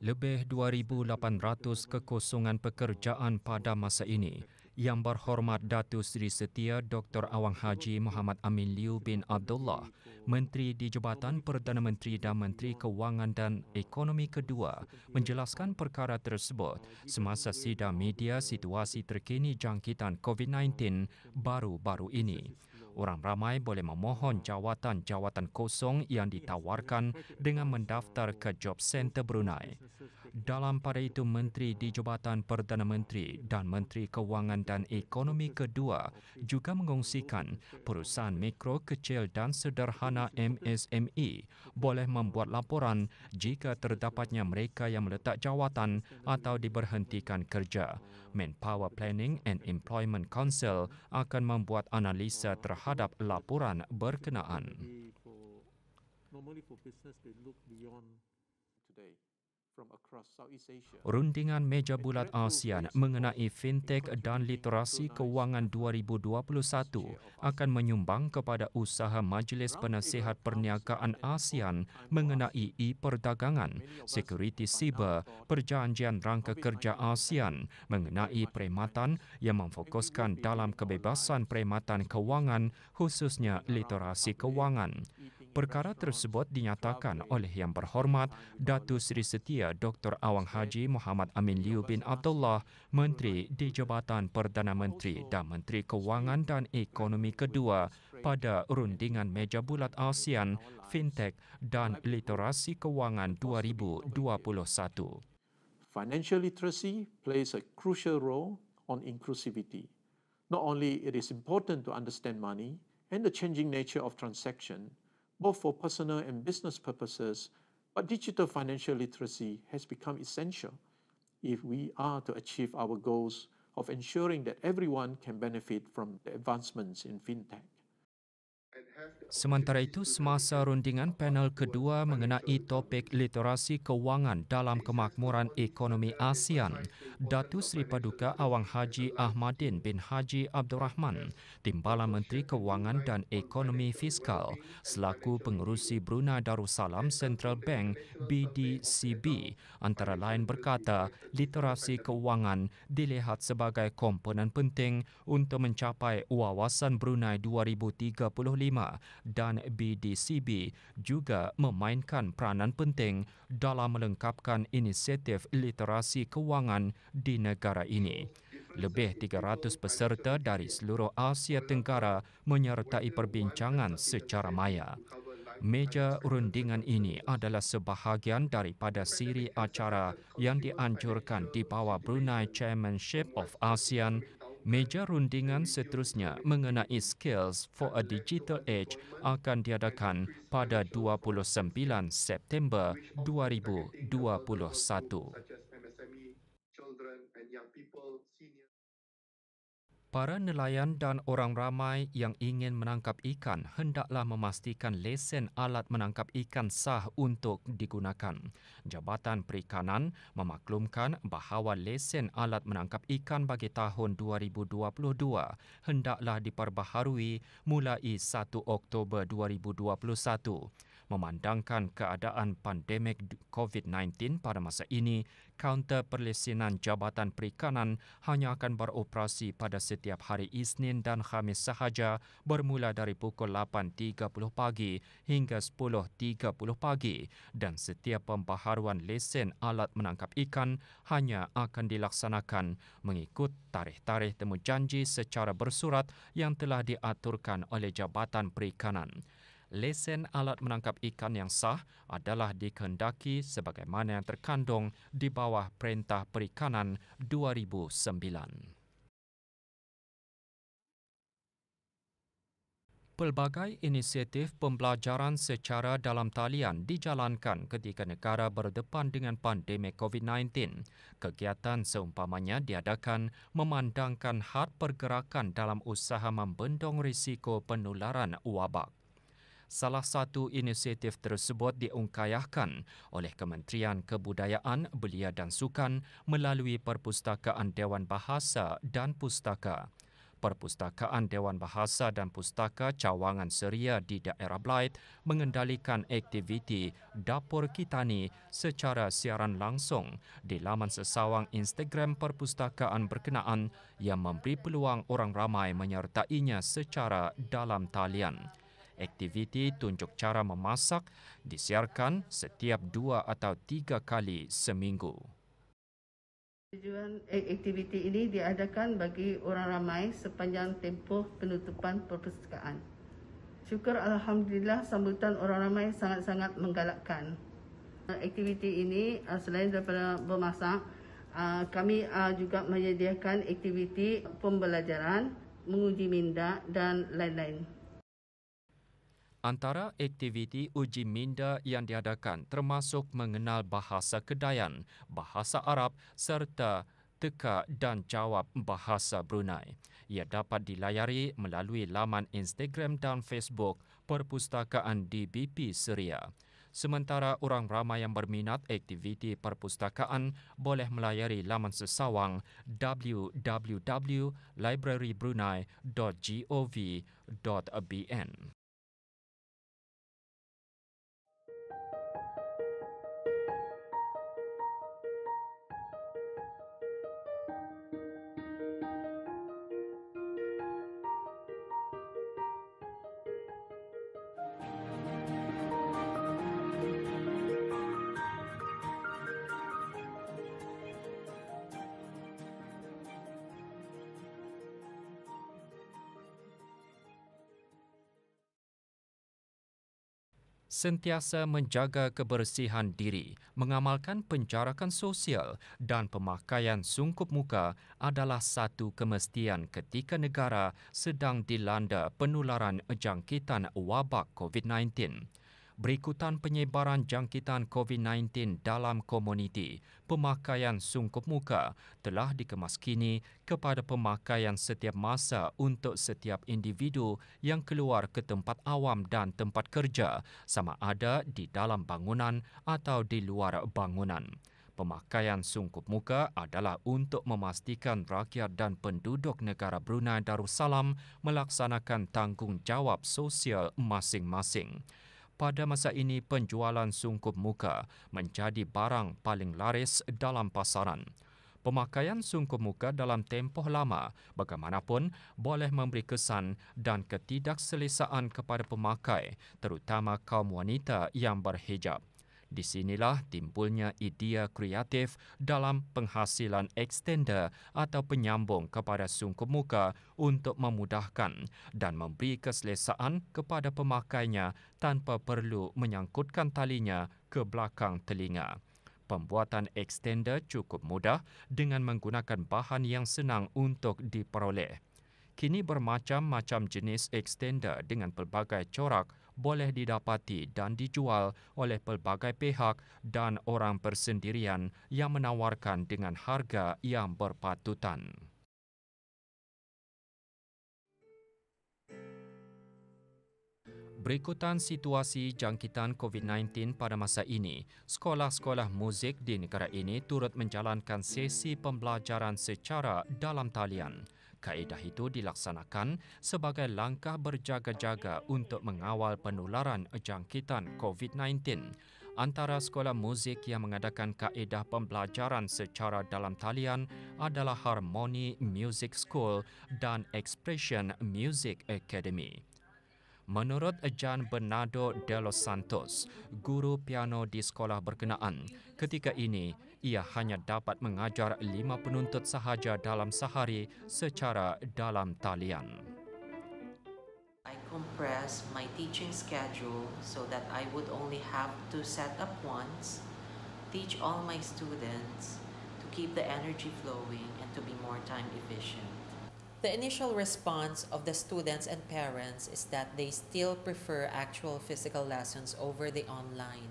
Lebih 2,800 kekosongan pekerjaan pada masa ini. Yang Berhormat Datuk Seri Setia Dr. Awang Haji Muhammad Amin Liu bin Abdullah, Menteri di Jabatan Perdana Menteri dan Menteri Kewangan dan Ekonomi Kedua, menjelaskan perkara tersebut semasa sidang media situasi terkini jangkitan COVID-19 baru-baru ini. Orang ramai boleh memohon jawatan-jawatan kosong yang ditawarkan dengan mendaftar ke Job Center Brunei. Dalam pada itu, Menteri di Jabatan Perdana Menteri dan Menteri Kewangan dan Ekonomi Kedua juga mengongsikan perusahaan mikro, kecil dan sederhana MSME boleh membuat laporan jika terdapatnya mereka yang meletak jawatan atau diberhentikan kerja. Manpower Planning and Employment Council akan membuat analisa terhadap laporan berkenaan. Rundingan Meja Bulat ASEAN mengenai fintech dan literasi kewangan 2021 akan menyumbang kepada usaha Majlis Penasihat Perniagaan ASEAN mengenai e-perdagangan, sekuriti siber, perjanjian rangka kerja ASEAN mengenai perkhidmatan yang memfokuskan dalam kebebasan perkhidmatan kewangan, khususnya literasi kewangan. Perkara tersebut dinyatakan oleh Yang Berhormat Datuk Seri Setia Dr. Awang Haji Muhammad Amin Liu bin Abdullah, Menteri di Jabatan Perdana Menteri dan Menteri Kewangan dan Ekonomi Kedua pada Rundingan Meja Bulat ASEAN Fintech dan Literasi Kewangan 2021. Financial literacy plays a crucial role on inclusivity. Not only it is important to understand money and the changing nature of transaction, both for personal and business purposes, but digital financial literacy has become essential if we are to achieve our goals of ensuring that everyone can benefit from the advancements in fintech. Sementara itu, semasa rundingan panel kedua mengenai topik literasi kewangan dalam kemakmuran ekonomi ASEAN, Datuk Seri Paduka Awang Haji Ahmadin bin Haji Abdul Rahman, Timbalan Menteri Kewangan dan Ekonomi Fiskal, selaku pengerusi Brunei Darussalam Central Bank BDCB, antara lain berkata, literasi kewangan dilihat sebagai komponen penting untuk mencapai wawasan Brunei 2035 dan BDCB juga memainkan peranan penting dalam melengkapkan inisiatif literasi kewangan di negara ini. Lebih 300 peserta dari seluruh Asia Tenggara menyertai perbincangan secara maya. Meja rundingan ini adalah sebahagian daripada siri acara yang dianjurkan di bawah Brunei Chairmanship of ASEAN. Meja rundingan seterusnya mengenai Skills for a Digital Age akan diadakan pada 29 September 2021. Para nelayan dan orang ramai yang ingin menangkap ikan hendaklah memastikan lesen alat menangkap ikan sah untuk digunakan. Jabatan Perikanan memaklumkan bahawa lesen alat menangkap ikan bagi tahun 2022 hendaklah diperbaharui mulai 1 Oktober 2021. Memandangkan keadaan pandemik COVID-19 pada masa ini, kaunter perlesenan Jabatan Perikanan hanya akan beroperasi pada setiap hari Isnin dan Khamis sahaja bermula dari pukul 8.30 pagi hingga 10.30 pagi dan setiap pembaharuan lesen alat menangkap ikan hanya akan dilaksanakan mengikut tarikh-tarikh temujanji secara bersurat yang telah diaturkan oleh Jabatan Perikanan. Lesen alat menangkap ikan yang sah adalah dikehendaki sebagaimana yang terkandung di bawah Perintah Perikanan 2009. Pelbagai inisiatif pembelajaran secara dalam talian dijalankan ketika negara berdepan dengan pandemik COVID-19. Kegiatan seumpamanya diadakan memandangkan had pergerakan dalam usaha membendung risiko penularan wabak. Salah satu inisiatif tersebut diungkayahkan oleh Kementerian Kebudayaan, Belia dan Sukan melalui Perpustakaan Dewan Bahasa dan Pustaka. Perpustakaan Dewan Bahasa dan Pustaka Cawangan Seria di daerah Blyth mengendalikan aktiviti Dapur Kitani secara siaran langsung di laman sesawang Instagram perpustakaan berkenaan yang memberi peluang orang ramai menyertainya secara dalam talian. Aktiviti tunjuk cara memasak disiarkan setiap 2 atau 3 kali seminggu. Tujuan aktiviti ini diadakan bagi orang ramai sepanjang tempoh penutupan perpustakaan. Syukur Alhamdulillah sambutan orang ramai sangat-sangat menggalakkan. Aktiviti ini selain daripada bermasak, kami juga menyediakan aktiviti pembelajaran, menguji minda dan lain-lain. Antara aktiviti uji minda yang diadakan termasuk mengenal bahasa Kedayan, bahasa Arab serta teka dan jawab bahasa Brunei. Ia dapat dilayari melalui laman Instagram dan Facebook Perpustakaan DBP Seria. Sementara orang ramai yang berminat aktiviti perpustakaan boleh melayari laman sesawang www.librarybrunei.gov.bn. Sentiasa menjaga kebersihan diri, mengamalkan penjarakan sosial dan pemakaian sungkup muka adalah satu kemestian ketika negara sedang dilanda penularan jangkitan wabak COVID-19. Berikutan penyebaran jangkitan COVID-19 dalam komuniti, pemakaian sungkup muka telah dikemas kini kepada pemakaian setiap masa untuk setiap individu yang keluar ke tempat awam dan tempat kerja, sama ada di dalam bangunan atau di luar bangunan. Pemakaian sungkup muka adalah untuk memastikan rakyat dan penduduk negara Brunei Darussalam melaksanakan tanggungjawab sosial masing-masing. Pada masa ini, penjualan sungkup muka menjadi barang paling laris dalam pasaran. Pemakaian sungkup muka dalam tempoh lama, bagaimanapun, boleh memberi kesan dan ketidakselesaan kepada pemakai, terutama kaum wanita yang berhijab. Di sinilah timbulnya idea kreatif dalam penghasilan extender atau penyambung kepada sungkup muka untuk memudahkan dan memberi keselesaan kepada pemakainya tanpa perlu menyangkutkan talinya ke belakang telinga. Pembuatan extender cukup mudah dengan menggunakan bahan yang senang untuk diperoleh. Kini bermacam-macam jenis extender dengan pelbagai corak boleh didapati dan dijual oleh pelbagai pihak dan orang persendirian yang menawarkan dengan harga yang berpatutan. Berikutan situasi jangkitan COVID-19 pada masa ini, sekolah-sekolah muzik di negara ini turut menjalankan sesi pembelajaran secara dalam talian. Kaedah itu dilaksanakan sebagai langkah berjaga-jaga untuk mengawal penularan jangkitan COVID-19. Antara sekolah muzik yang mengadakan kaedah pembelajaran secara dalam talian adalah Harmony Music School dan Expression Music Academy. Menurut Jan Bernardo de los Santos, guru piano di sekolah berkenaan, ketika ini ia hanya dapat mengajar 5 penuntut sahaja dalam sehari secara dalam talian. I compress my teaching schedule so that I would only have to set up once, teach all my students to keep the energy flowing and to be more time efficient. The initial response of the students and parents is that they still prefer actual physical lessons over the online.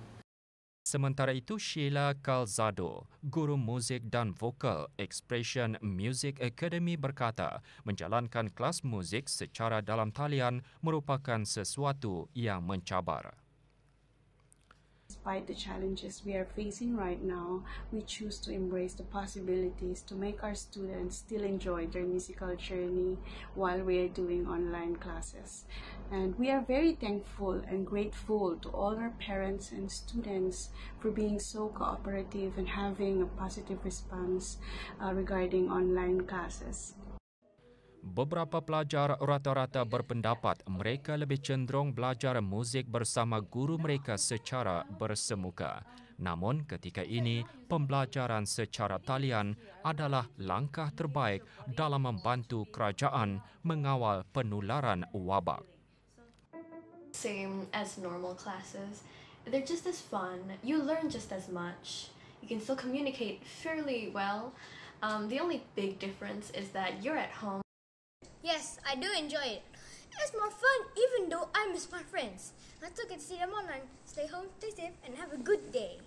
Sementara itu, Sheila Calzado, guru muzik dan vokal Expression Music Academy berkata, menjalankan kelas muzik secara dalam talian merupakan sesuatu yang mencabar. despite the challenges we are facing right now, we choose to embrace the possibilities to make our students still enjoy their musical journey while we are doing online classes. And we are very thankful and grateful to all our parents and students for being so cooperative and having a positive response regarding online classes. Beberapa pelajar rata-rata berpendapat mereka lebih cenderung belajar muzik bersama guru mereka secara bersemuka. Namun ketika ini, pembelajaran secara talian adalah langkah terbaik dalam membantu kerajaan mengawal penularan wabak. Same as normal classes. They're just as fun. You learn just as much. You can still communicate fairly well. The only big difference is that you're at home. Yes, I do enjoy it. It's more fun even though I miss my friends. Let's look at see them online. Stay home, stay safe, and have a good day.